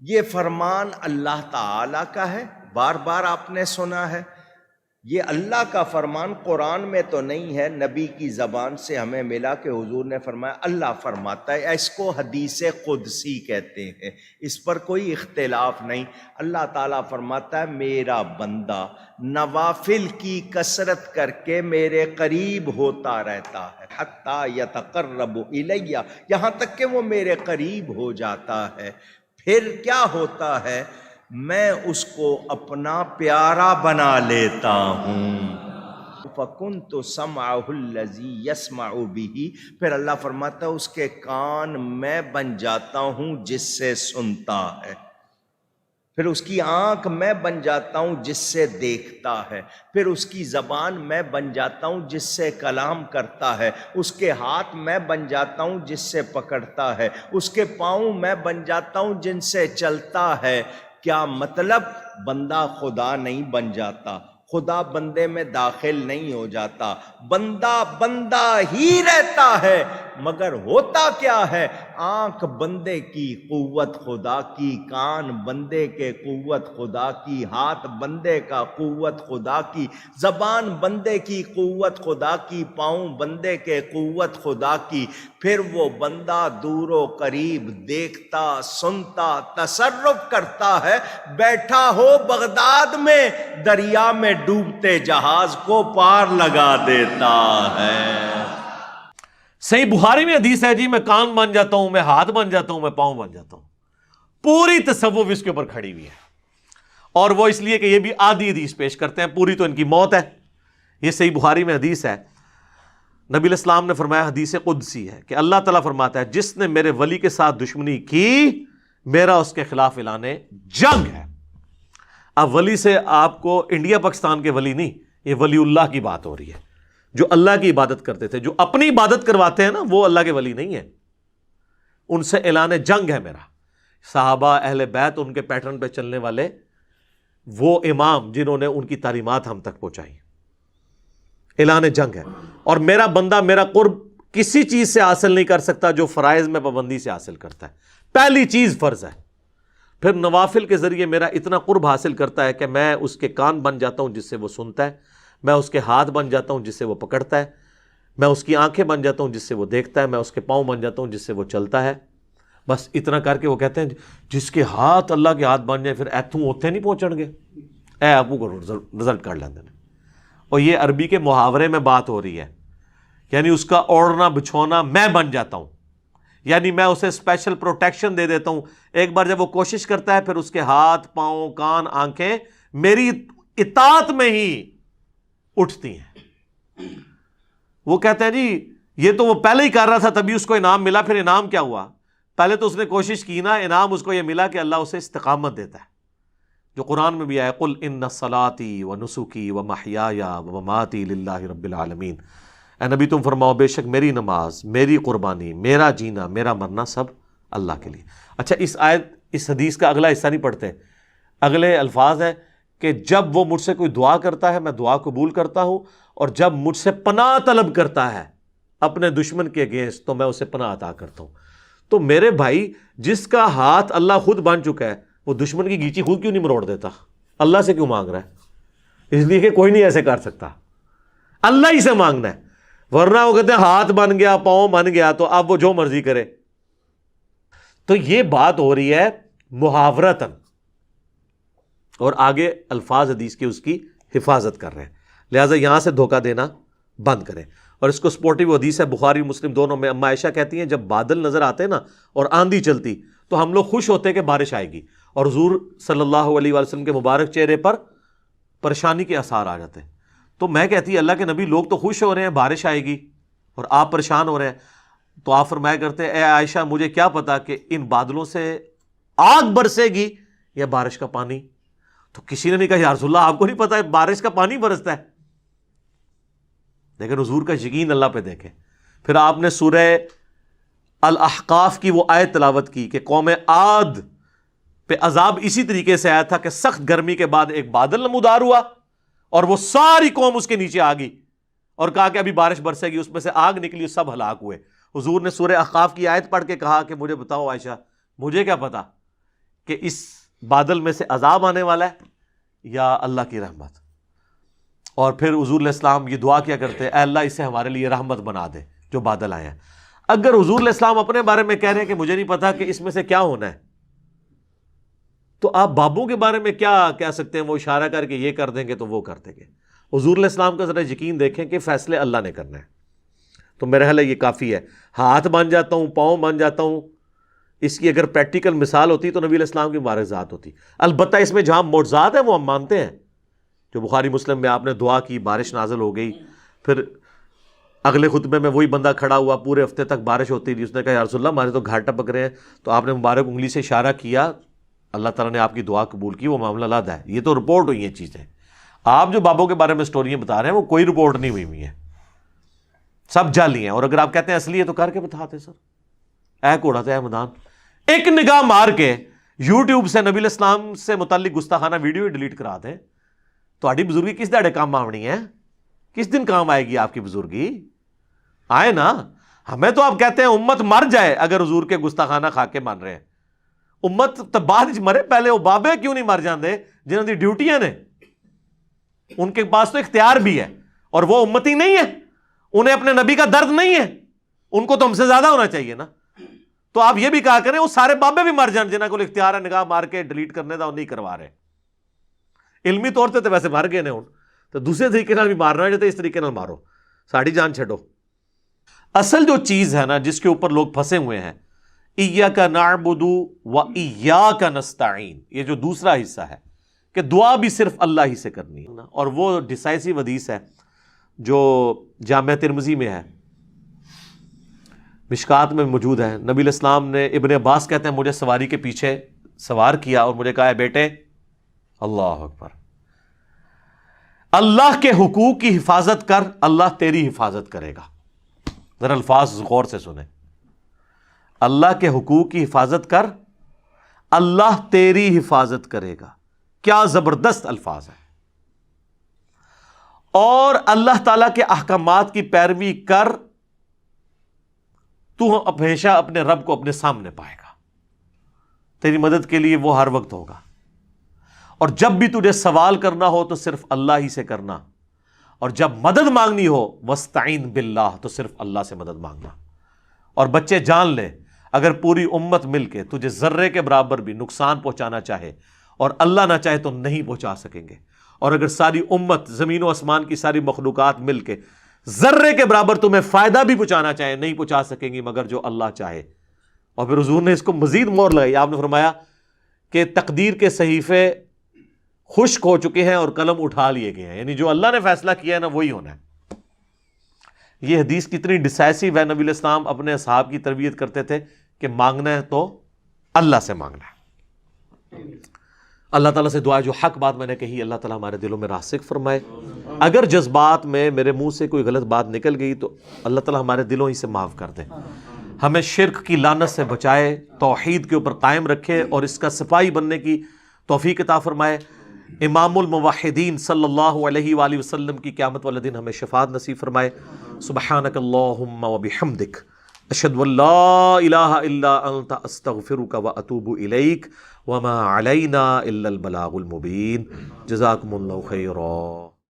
یہ فرمان اللہ تعالی کا ہے، بار بار آپ نے سنا ہے۔ یہ اللہ کا فرمان قرآن میں تو نہیں ہے، نبی کی زبان سے ہمیں ملا کہ حضور نے فرمایا، اللہ فرماتا ہے۔ اس کو حدیث قدسی کہتے ہیں، اس پر کوئی اختلاف نہیں۔ اللہ تعالیٰ فرماتا ہے میرا بندہ نوافل کی کثرت کر کے میرے قریب ہوتا رہتا ہے، حتیٰ یتقرب الیہ، یہاں تک کہ وہ میرے قریب ہو جاتا ہے۔ پھر کیا ہوتا ہے؟ میں اس کو اپنا پیارا بنا لیتا ہوں۔ فَكُنْتُ سَمْعَهُ الَّذِي يَسْمَعُ بِهِ، پھر اللہ فرماتا ہے اس کے کان میں بن جاتا ہوں جس سے سنتا ہے، پھر اس کی آنکھ میں بن جاتا ہوں جس سے دیکھتا ہے، پھر اس کی زبان میں بن جاتا ہوں جس سے کلام کرتا ہے، اس کے ہاتھ میں بن جاتا ہوں جس سے پکڑتا ہے، اس کے پاؤں میں بن جاتا ہوں جن سے چلتا ہے۔ کیا مطلب؟ بندہ خدا نہیں بن جاتا، خدا بندے میں داخل نہیں ہو جاتا، بندہ بندہ ہی رہتا ہے، مگر ہوتا کیا ہے؟ آنکھ بندے کی قوت خدا کی، کان بندے کے قوت خدا کی، ہاتھ بندے کا قوت خدا کی، زبان بندے کی قوت خدا کی، پاؤں بندے کے قوت خدا کی۔ پھر وہ بندہ دور و قریب دیکھتا، سنتا، تصرف کرتا ہے، بیٹھا ہو بغداد میں، دریا میں ڈوبتے جہاز کو پار لگا دیتا ہے۔ صحیح بخاری میں حدیث ہے جی، میں کان بن جاتا ہوں، میں ہاتھ بن جاتا ہوں، میں پاؤں بن جاتا ہوں۔ پوری تصوف اس کے اوپر کھڑی ہوئی ہے، اور وہ اس لیے کہ یہ بھی آدھی حدیث پیش کرتے ہیں، پوری تو ان کی موت ہے۔ یہ صحیح بخاری میں حدیث ہے، نبی علیہ السلام نے فرمایا، حدیث قدسی ہے کہ اللہ تعالیٰ فرماتا ہے جس نے میرے ولی کے ساتھ دشمنی کی میرا اس کے خلاف اعلان جنگ ہے۔ اب ولی سے آپ کو انڈیا پاکستان کے ولی نہیں، یہ ولی اللہ کی بات ہو رہی ہے، جو اللہ کی عبادت کرتے تھے، جو اپنی عبادت کرواتے ہیں نا، وہ اللہ کے ولی نہیں ہیں، ان سے اعلان جنگ ہے میرا۔ صحابہ، اہل بیت، ان کے پیٹرن پہ چلنے والے وہ امام جنہوں نے ان کی تعلیمات ہم تک پہنچائی، اعلان جنگ ہے۔ اور میرا بندہ میرا قرب کسی چیز سے حاصل نہیں کر سکتا جو فرائض میں پابندی سے حاصل کرتا ہے۔ پہلی چیز فرض ہے، پھر نوافل کے ذریعے میرا اتنا قرب حاصل کرتا ہے کہ میں اس کے کان بن جاتا ہوں جس سے وہ سنتا ہے، میں اس کے ہاتھ بن جاتا ہوں جس سے وہ پکڑتا ہے، میں اس کی آنکھیں بن جاتا ہوں جس سے وہ دیکھتا ہے، میں اس کے پاؤں بن جاتا ہوں جس سے وہ چلتا ہے۔ بس اتنا کر کے وہ کہتے ہیں جس کے ہاتھ اللہ کے ہاتھ بن جائے پھر ایتھوں اوتھے نہیں پہنچن گے، اے ابو کو رزلٹ کر لیندے نے۔ اور یہ عربی کے محاورے میں بات ہو رہی ہے، یعنی اس کا اوڑھنا بچھونا میں بن جاتا ہوں، یعنی میں اسے اسپیشل پروٹیکشن دے دیتا ہوں۔ ایک بار جب وہ کوشش کرتا ہے پھر اس کے ہاتھ، پاؤں، کان، آنکھیں میری اطاعت میں ہی اٹھتی ہیں۔ وہ کہتے ہیں جی یہ تو وہ پہلے ہی کر رہا تھا تبھی اس کو انعام ملا، پھر انعام کیا ہوا؟ پہلے تو اس نے کوشش کی نا، انعام اس کو یہ ملا کہ اللہ اسے استقامت دیتا ہے، جو قرآن میں بھی آیا، قل ان صلاتي ونسکی ومحیای ومماتی للہ رب العالمین۔ اے نبی تم فرماؤ بے شک میری نماز، میری قربانی، میرا جینا، میرا مرنا سب اللہ کے لیے۔ اچھا اس حدیث کا اگلا حصہ نہیں پڑھتے، اگلے الفاظ ہیں کہ جب وہ مجھ سے کوئی دعا کرتا ہے میں دعا قبول کرتا ہوں، اور جب مجھ سے پناہ طلب کرتا ہے اپنے دشمن کے اگینسٹ تو میں اسے پناہ عطا کرتا ہوں۔ تو میرے بھائی جس کا ہاتھ اللہ خود بن چکا ہے وہ دشمن کی گیچی خود کیوں نہیں مروڑ دیتا؟ اللہ سے کیوں مانگ رہا ہے؟ اس لیے کہ کوئی نہیں ایسے کر سکتا، اللہ ہی سے مانگنا ہے، ورنہ وہ کہتے ہیں ہاتھ بن گیا، پاؤں بن گیا تو اب وہ جو مرضی کرے۔ تو یہ بات ہو رہی ہے محاورتاً، اور آگے الفاظ حدیث کے اس کی حفاظت کر رہے ہیں، لہٰذا یہاں سے دھوکہ دینا بند کریں۔ اور اس کو سپورٹیو حدیث ہے بخاری مسلم دونوں میں، اما عائشہ کہتی ہیں جب بادل نظر آتے نا اور آندھی چلتی تو ہم لوگ خوش ہوتے کہ بارش آئے گی، اور حضور صلی اللہ علیہ وسلم کے مبارک چہرے پر پریشانی کے آثار آ جاتے ہیں۔ تو میں کہتی اللہ کے نبی لوگ تو خوش ہو رہے ہیں بارش آئے گی اور آپ پریشان ہو رہے ہیں، تو آپ فرمایا کرتے اے عائشہ مجھے کیا پتا کہ ان بادلوں سے آگ برسے گی یا بارش کا پانی؟ تو کسی نے نہیں کہا یا رسول اللہ آپ کو نہیں پتا ہے بارش کا پانی برستا ہے، لیکن حضور کا یقین اللہ پہ دیکھیں۔ پھر آپ نے سورہ الاحقاف کی وہ آیت تلاوت کی کہ قوم عاد پہ عذاب اسی طریقے سے آیا تھا کہ سخت گرمی کے بعد ایک بادل نمودار ہوا اور وہ ساری قوم اس کے نیچے آ گئی، اور کہا کہ ابھی بارش برسے گی، اس میں سے آگ نکلی، سب ہلاک ہوئے۔ حضور نے سورہ احقاف کی آیت پڑھ کے کہا کہ مجھے بتاؤ عائشہ مجھے کیا پتا کہ اس بادل میں سے عذاب آنے والا ہے یا اللہ کی رحمت. اور پھر حضور علیہ السلام یہ دعا کیا کرتے ہیں، اے اللہ اسے ہمارے لیے رحمت بنا دے جو بادل آئے ہیں. اگر حضور علیہ السلام اپنے بارے میں کہہ رہے ہیں کہ مجھے نہیں پتا کہ اس میں سے کیا ہونا ہے، تو آپ بابوں کے بارے میں کیا کہہ سکتے ہیں؟ وہ اشارہ کر کے یہ کر دیں گے تو وہ کر دیں گے. حضور علیہ السلام کا ذرا یقین دیکھیں کہ فیصلے اللہ نے کرنا ہے. تو میرا خیال ہے یہ کافی ہے. ہاتھ بن جاتا ہوں، پاؤں بن جاتا ہوں، اس کی اگر پریکٹیکل مثال ہوتی تو نبی علیہ السلام کی مبارک ذات ہوتی. البتہ اس میں جہاں معجزات ہیں وہ ہم مانتے ہیں. جو بخاری مسلم میں آپ نے دعا کی، بارش نازل ہو گئی، پھر اگلے خطبے میں وہی بندہ کھڑا ہوا، پورے ہفتے تک بارش ہوتی رہی، اس نے کہا یا رسول اللہ ہمارے تو گھاٹ ٹپک رہے ہیں، تو آپ نے مبارک انگلی سے اشارہ کیا، اللہ تعالیٰ نے آپ کی دعا قبول کی، وہ معاملہ علیحدہ ہے. یہ تو رپورٹ ہوئی ہیں چیزیں. آپ جو بابوں کے بارے میں سٹوریاں بتا رہے ہیں وہ کوئی رپورٹ نہیں ہوئی ہیں، سب جعلی ہیں. اور اگر آپ کہتے ہیں اصلی ہے تو کر کے بتاتے سر. اے کوڑا تو اے میدان. ایک نگاہ مار کے یوٹیوب سے نبی علیہ السلام سے متعلق گستاخانہ ویڈیو ہی ڈیلیٹ کرا دیں. تہاڈی بزرگی کس دہڑے کام آونی ہے؟ کس دن کام آئے گی آپ کی بزرگی؟ آئے نا. ہمیں تو آپ کہتے ہیں امت مر جائے اگر حضور کے گستاخانہ کھا کے مان رہے ہیں. امت تو بعد مرے، پہلے وہ بابے کیوں نہیں مر جاندے جنہوں کی ڈیوٹیاں نے؟ ان کے پاس تو اختیار بھی ہے اور وہ امتی نہیں ہے، انہیں اپنے نبی کا درد نہیں ہے، ان کو تو ہم سے زیادہ ہونا چاہیے نا. تو آپ یہ بھی کہا کریں وہ سارے بابے بھی مر جان جنہوں کو اختیار ہے نگاہ مار کے ڈیلیٹ کرنے دا، وہ نہیں کروا رہے. علمی طور سے تو ویسے مر گئے نے ہوں، تو دوسرے طریقے نال بھی مارنا ہے، جو اس طریقے نال مارو، ساڑی جان چھڈو. اصل جو چیز ہے نا جس کے اوپر لوگ پھنسے ہوئے ہیں، ایاک نعبد و ایاک نستعین، یہ جو دوسرا حصہ ہے کہ دعا بھی صرف اللہ ہی سے کرنی ہے. اور وہ ڈیسائسو حدیث ہے جو جامع ترمذی میں ہے، مشکات میں موجود ہے. نبی علیہ السلام نے، ابن عباس کہتے ہیں، مجھے سواری کے پیچھے سوار کیا اور مجھے کہا ہے بیٹے، اللہ اکبر، اللہ کے حقوق کی حفاظت کر، اللہ تیری حفاظت کرے گا. ذرا الفاظ غور سے سنیں. اللہ کے حقوق کی حفاظت کر، اللہ تیری حفاظت کرے گا. کیا زبردست الفاظ ہیں. اور اللہ تعالیٰ کے احکامات کی پیروی کر، تو ہمیشہ اپنے رب کو اپنے سامنے پائے گا، تیری مدد کے لیے وہ ہر وقت ہوگا. اور جب بھی تجھے سوال کرنا ہو تو صرف اللہ ہی سے کرنا، اور جب مدد مانگنی ہو وَاسْتَعِن بِاللَّهِ تو صرف اللہ سے مدد مانگنا. اور بچے جان لے، اگر پوری امت مل کے تجھے ذرے کے برابر بھی نقصان پہنچانا چاہے اور اللہ نہ چاہے تو نہیں پہنچا سکیں گے. اور اگر ساری امت، زمین و آسمان کی ساری مخلوقات مل کے ذرے کے برابر تمہیں فائدہ بھی پہنچانا چاہے، نہیں پہنچا سکیں گی مگر جو اللہ چاہے. اور پھر حضور نے اس کو مزید مور لگائی. آپ نے فرمایا کہ تقدیر کے صحیفے خشک ہو چکے ہیں اور قلم اٹھا لیے گئے ہیں، یعنی جو اللہ نے فیصلہ کیا ہے نا وہی ہونا ہے. یہ حدیث کتنی ڈیسائسو ہے. نبی علیہ السلام اپنے اصحاب کی تربیت کرتے تھے کہ مانگنا ہے تو اللہ سے مانگنا ہے. اللہ تعالیٰ سے دعا، جو حق بات میں نے کہی اللہ تعالیٰ ہمارے دلوں میں راسخ فرمائے. اگر جذبات میں میرے منہ سے کوئی غلط بات نکل گئی تو اللہ تعالیٰ ہمارے دلوں ہی سے معاف کر دے. ہمیں شرک کی لعنت سے بچائے، توحید کے اوپر قائم رکھے اور اس کا صفائی بننے کی توفیق عطا فرمائے. امام الموحدین صلی اللہ علیہ وآلہ وسلم کی قیامت والے دن ہمیں شفاعت نصیب فرمائے. سبحانک اللہم وبحمدک، اشہد ان لا الہ الا انت، استغفرک واتوب الیک، وما علینا الا البلاغ المبین. جزاکم اللہ خیرا.